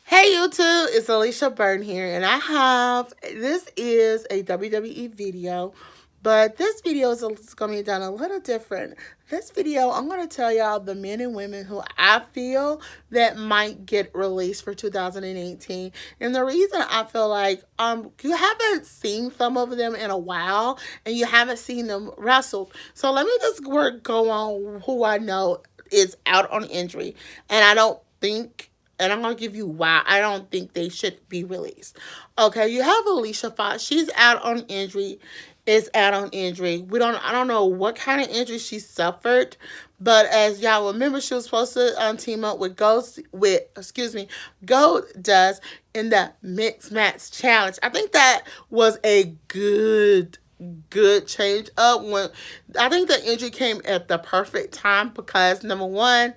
Hey YouTube, it's Alicia Byrne here, and this is a WWE video, but this video is going to be done a little different. This video, I'm going to tell y'all the men and women who I feel that might get released for 2018, and the reason I feel like you haven't seen some of them in a while, and you haven't seen them wrestle. So let me just go on who I know is out on injury, and I don't think and I'm gonna give you why I don't think they should be released. Okay, you have Alicia Fox. She's out on injury. Is out on injury. I don't know what kind of injury she suffered, but as y'all remember, she was supposed to team up with Gold Dust in the Mixed Match Challenge. I think that was a good change up when I think the injury came at the perfect time because number one,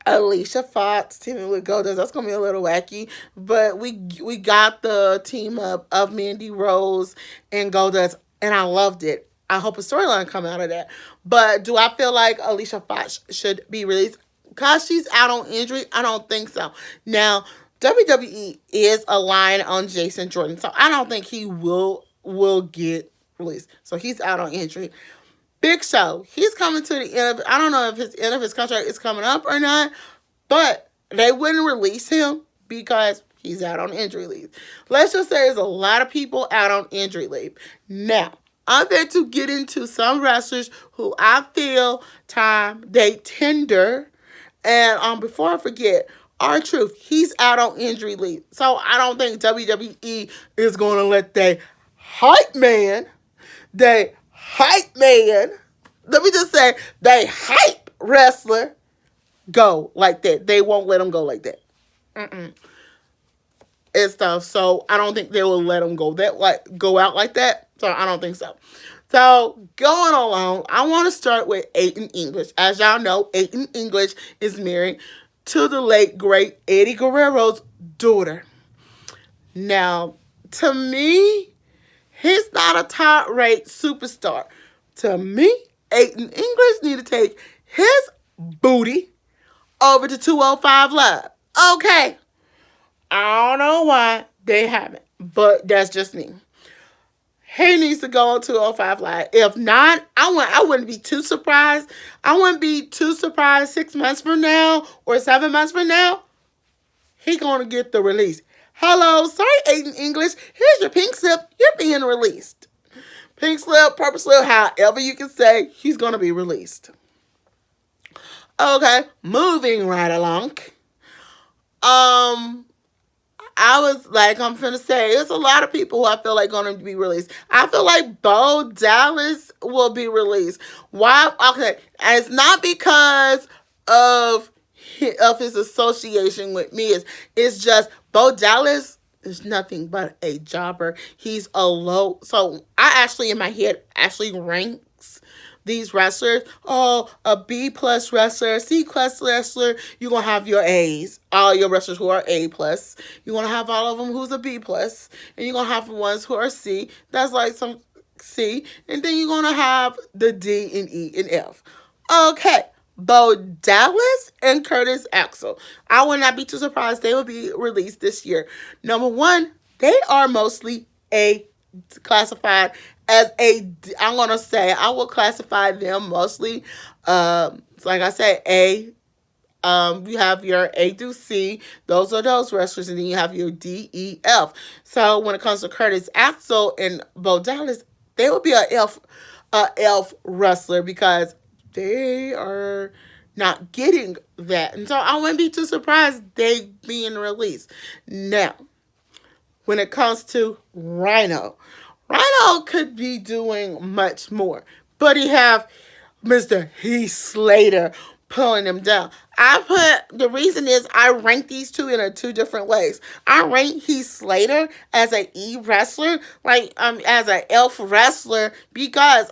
Alicia Fox teaming with Goldust. That's gonna be a little wacky, but we got the team up of Mandy Rose and Goldust, and I loved it. I hope a storyline come out of that. But do I feel like Alicia Fox should be released because she's out on injury? I don't think so. Now WWE is aligned on Jason Jordan, so I don't think he will get released. So he's out on injury. Big Show, he's coming to the end of. I don't know if his end of his contract is coming up or not, but they wouldn't release him because he's out on injury leave. Let's just say there's a lot of people out on injury leave. Now, I'm going to get into some wrestlers who I feel time they tender. And before I forget, R-Truth, he's out on injury leave. So I don't think WWE is going to let hype man, they hype man, let me just say, they hype wrestler go like that. They won't let him go like that. Mm-mm. And stuff. So I don't think they will let him go out like that. So I don't think so. So going along, I want to start with Aiden English. As y'all know, Aiden English is married to the late great Eddie Guerrero's daughter. Now, to me, he's not a top rate superstar. To me, Aiden English need to take his booty over to 205 Live. Okay. I don't know why they haven't, but that's just me. He needs to go on 205 Live. If not, I wouldn't be too surprised. I wouldn't be too surprised 6 months from now or 7 months from now. He gonna get the release. Hello, sorry, Aiden English. Here's your pink slip. You're being released. Pink slip, purple slip, however you can say, he's gonna be released. Okay, moving right along. I was like, I'm finna say, there's a lot of people who I feel like going to be released. I feel like Bo Dallas will be released. Why? Okay, and it's not because of his association with me. It's just Bo Dallas is nothing but a jobber. He's a low. So I actually in my head actually ranks these wrestlers. Oh, a B plus wrestler, C plus wrestler. You're gonna have your A's, all your wrestlers who are A plus. You're gonna have all of them who's a B plus, and you're gonna have the ones who are C. That's like some C, and then you're gonna have the D and E and F. Okay. Bo Dallas and Curtis Axel. I would not be too surprised they will be released this year. Number one, they are mostly A classified as a. I'm gonna say I will classify them mostly. Like I said, A. You have your A through C. Those are those wrestlers, and then you have your D, E, F. So when it comes to Curtis Axel and Bo Dallas, they will be a F wrestler because they are not getting that. And so I wouldn't be too surprised they being released. Now, when it comes to Rhino could be doing much more. But he have Mr. Heath Slater pulling him down. The reason is I rank these two in two different ways. I rank Heath Slater as a E wrestler, as an F wrestler, because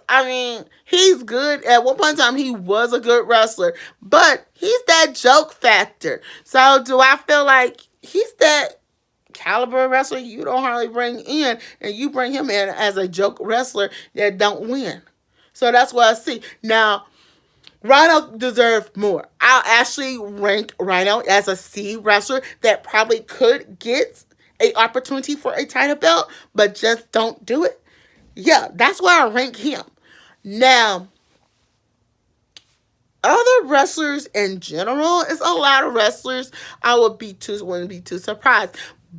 he's good. At one point in time he was a good wrestler, but he's that joke factor. So do I feel like he's that caliber wrestler you don't hardly bring in, and you bring him in as a joke wrestler that don't win? So that's what I see. Now, Rhino deserved more. I'll actually rank Rhino as a C wrestler that probably could get a opportunity for a title belt, but just don't do it. Yeah, that's where I rank him. Now, other wrestlers in general, it's a lot of wrestlers. I wouldn't be too surprised.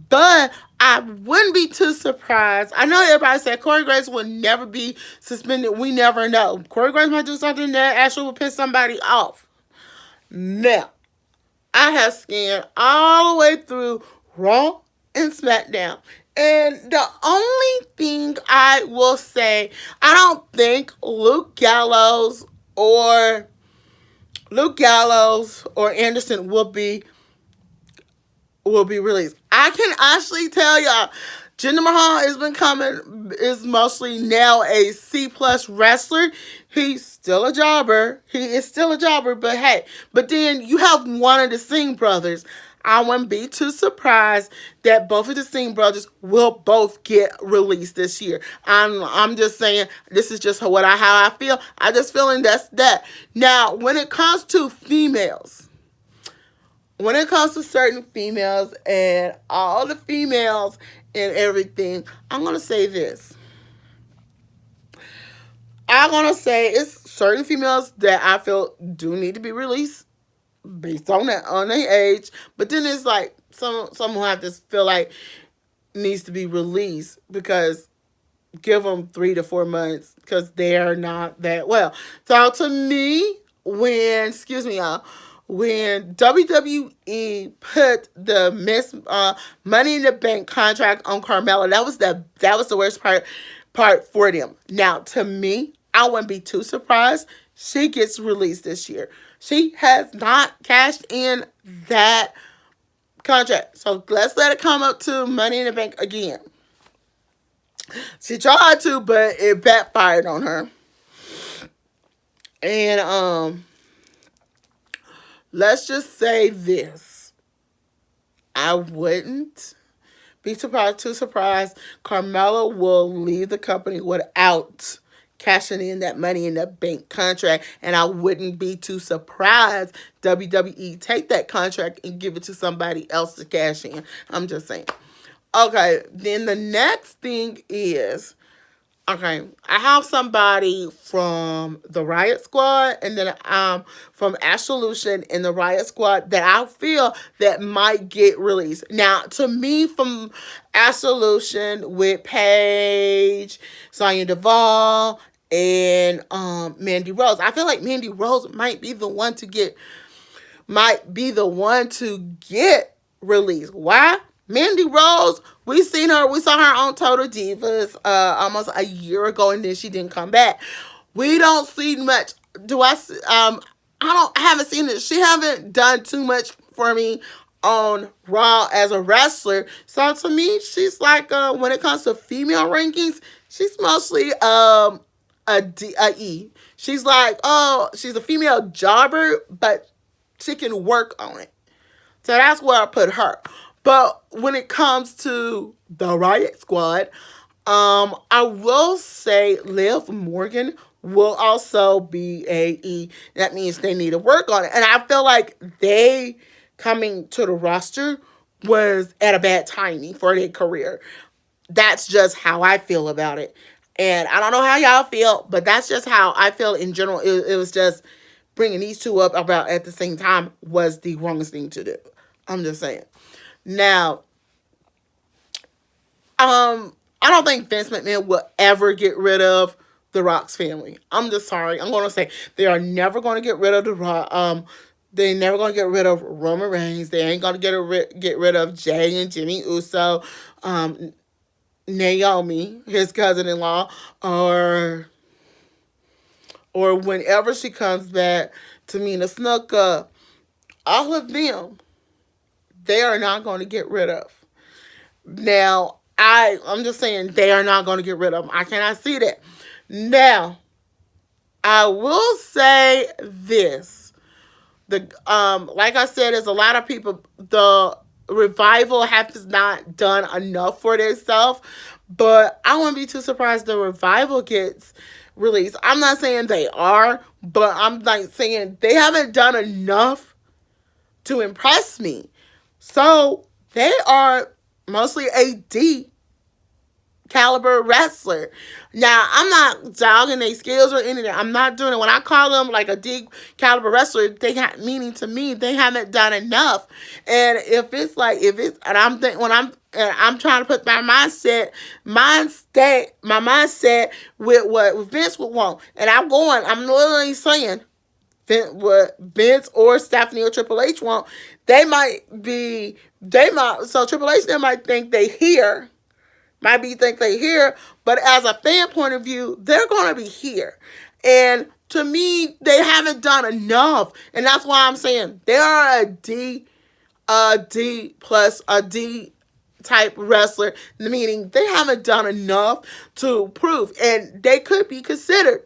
But I wouldn't be too surprised. I know everybody said Corey Graves will never be suspended. We never know. Corey Graves might do something that actually will piss somebody off. Now, I have scanned all the way through Raw and SmackDown. And the only thing I will say, I don't think Luke Gallows or Anderson will be released. I can actually tell y'all, Jinder Mahal is mostly now a C plus wrestler. He's still a jobber. He is still a jobber, but hey, but then you have one of the Singh brothers. I wouldn't be too surprised that both of the Singh brothers will both get released this year. I'm just saying this is just how I feel. I just feeling that's that. Now, when it comes to certain females and all the females and everything, I'm going to say this. I'm going to say it's certain females that I feel do need to be released based on their age. But then it's like some who have to feel like needs to be released because give them 3 to 4 months because they are not that well. So to me, when WWE put the Money in the Bank contract on Carmella, that was the worst part for them. Now, to me, I wouldn't be too surprised she gets released this year. She has not cashed in that contract, so let's let it come up to Money in the Bank again. She tried to, but it backfired on her. And let's just say this. I wouldn't be too surprised. Carmella will leave the company without cashing in that Money in the Bank contract. And I wouldn't be too surprised WWE take that contract and give it to somebody else to cash in. I'm just saying. Okay, then the next thing is, okay, I have somebody from the Riot Squad and then from Absolution in the Riot Squad that I feel that might get released. Now, to me, from Absolution with Paige, Sonya Deville, and Mandy Rose, I feel like Mandy Rose might be the one to get released. Why? Mandy Rose, we saw her on Total Divas almost a year ago, and then she didn't come back. We don't see much. I haven't seen it. She haven't done too much for me on Raw as a wrestler. So to me, she's like when it comes to female rankings, she's mostly a E. She's like, she's a female jobber, but she can work on it. So that's where I put her. But when it comes to the Riot Squad, I will say Liv Morgan will also be a E. That means they need to work on it. And I feel like they coming to the roster was at a bad timing for their career. That's just how I feel about it. And I don't know how y'all feel, but that's just how I feel in general. It was just bringing these two up about at the same time was the wrongest thing to do. I'm just saying. Now, I don't think Vince McMahon will ever get rid of the Rock's family. I'm just sorry. I'm going to say they are never going to get rid of the Rock. They're never going to get rid of Roman Reigns. They ain't going to get rid of Jay and Jimmy Uso, Naomi, his cousin-in-law, or whenever she comes back, Tamina Snuka. All of them, they are not going to get rid of. Now, I'm just saying they are not going to get rid of them. I cannot see that. Now, I will say this. Like I said, there's a lot of people, the Revival has not done enough for themselves, but I wouldn't be too surprised the Revival gets released. I'm not saying they are, but I'm like saying they haven't done enough to impress me. So they are mostly a D caliber wrestler. Now, I'm not dogging their skills or anything. I'm not doing it. When I call them like a D caliber wrestler, they got meaning to me. They haven't done enough. And and I'm thinking when I'm trying to put my mindset with what Vince would want. And I'm literally saying what Vince or Stephanie or Triple H want, so Triple H, they might think they hear, but as a fan point of view, they're going to be here. And to me, they haven't done enough. And that's why I'm saying they are a D plus, a D type wrestler, meaning they haven't done enough to prove. And they could be considered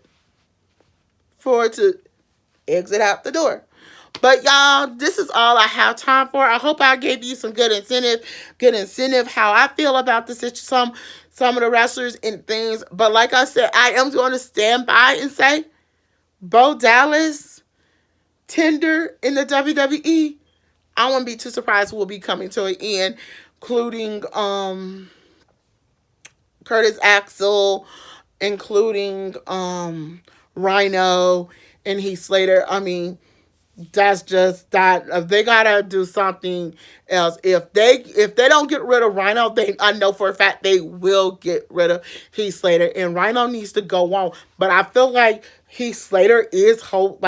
for to exit out the door. But y'all, this is all I have time for. I hope I gave you some good incentive how I feel about some of the wrestlers and things. But like I said, I am going to stand by and say Bo Dallas, tender in the WWE. I wouldn't be too surprised we'll be coming to an end, including Curtis Axel, including Rhino and Heath Slater. I mean, that's just that. If they gotta do something else, if they don't get rid of Rhino, I know for a fact they will get rid of Heath Slater, and Rhino needs to go on. But I feel like Heath Slater is holding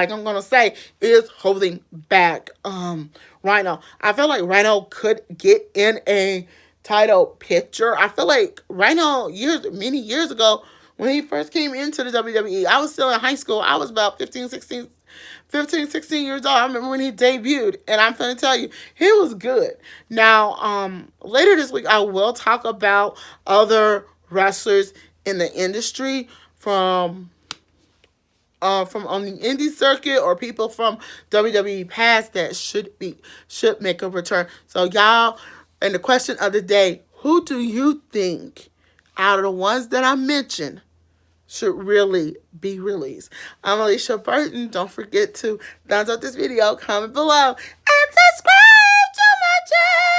back Rhino. I feel like Rhino could get in a title picture. I feel like Rhino many years ago when he first came into the WWE, I was still in high school. I was about 16 years old. I remember when he debuted, and I'm going to tell you, he was good. Now, later this week, I will talk about other wrestlers in the industry from on the indie circuit or people from WWE past that should make a return. So y'all, and the question of the day, who do you think out of the ones that I mentioned should really be released? I'm Alicia Burton. Don't forget to thumbs up this video, comment below, and subscribe to my channel.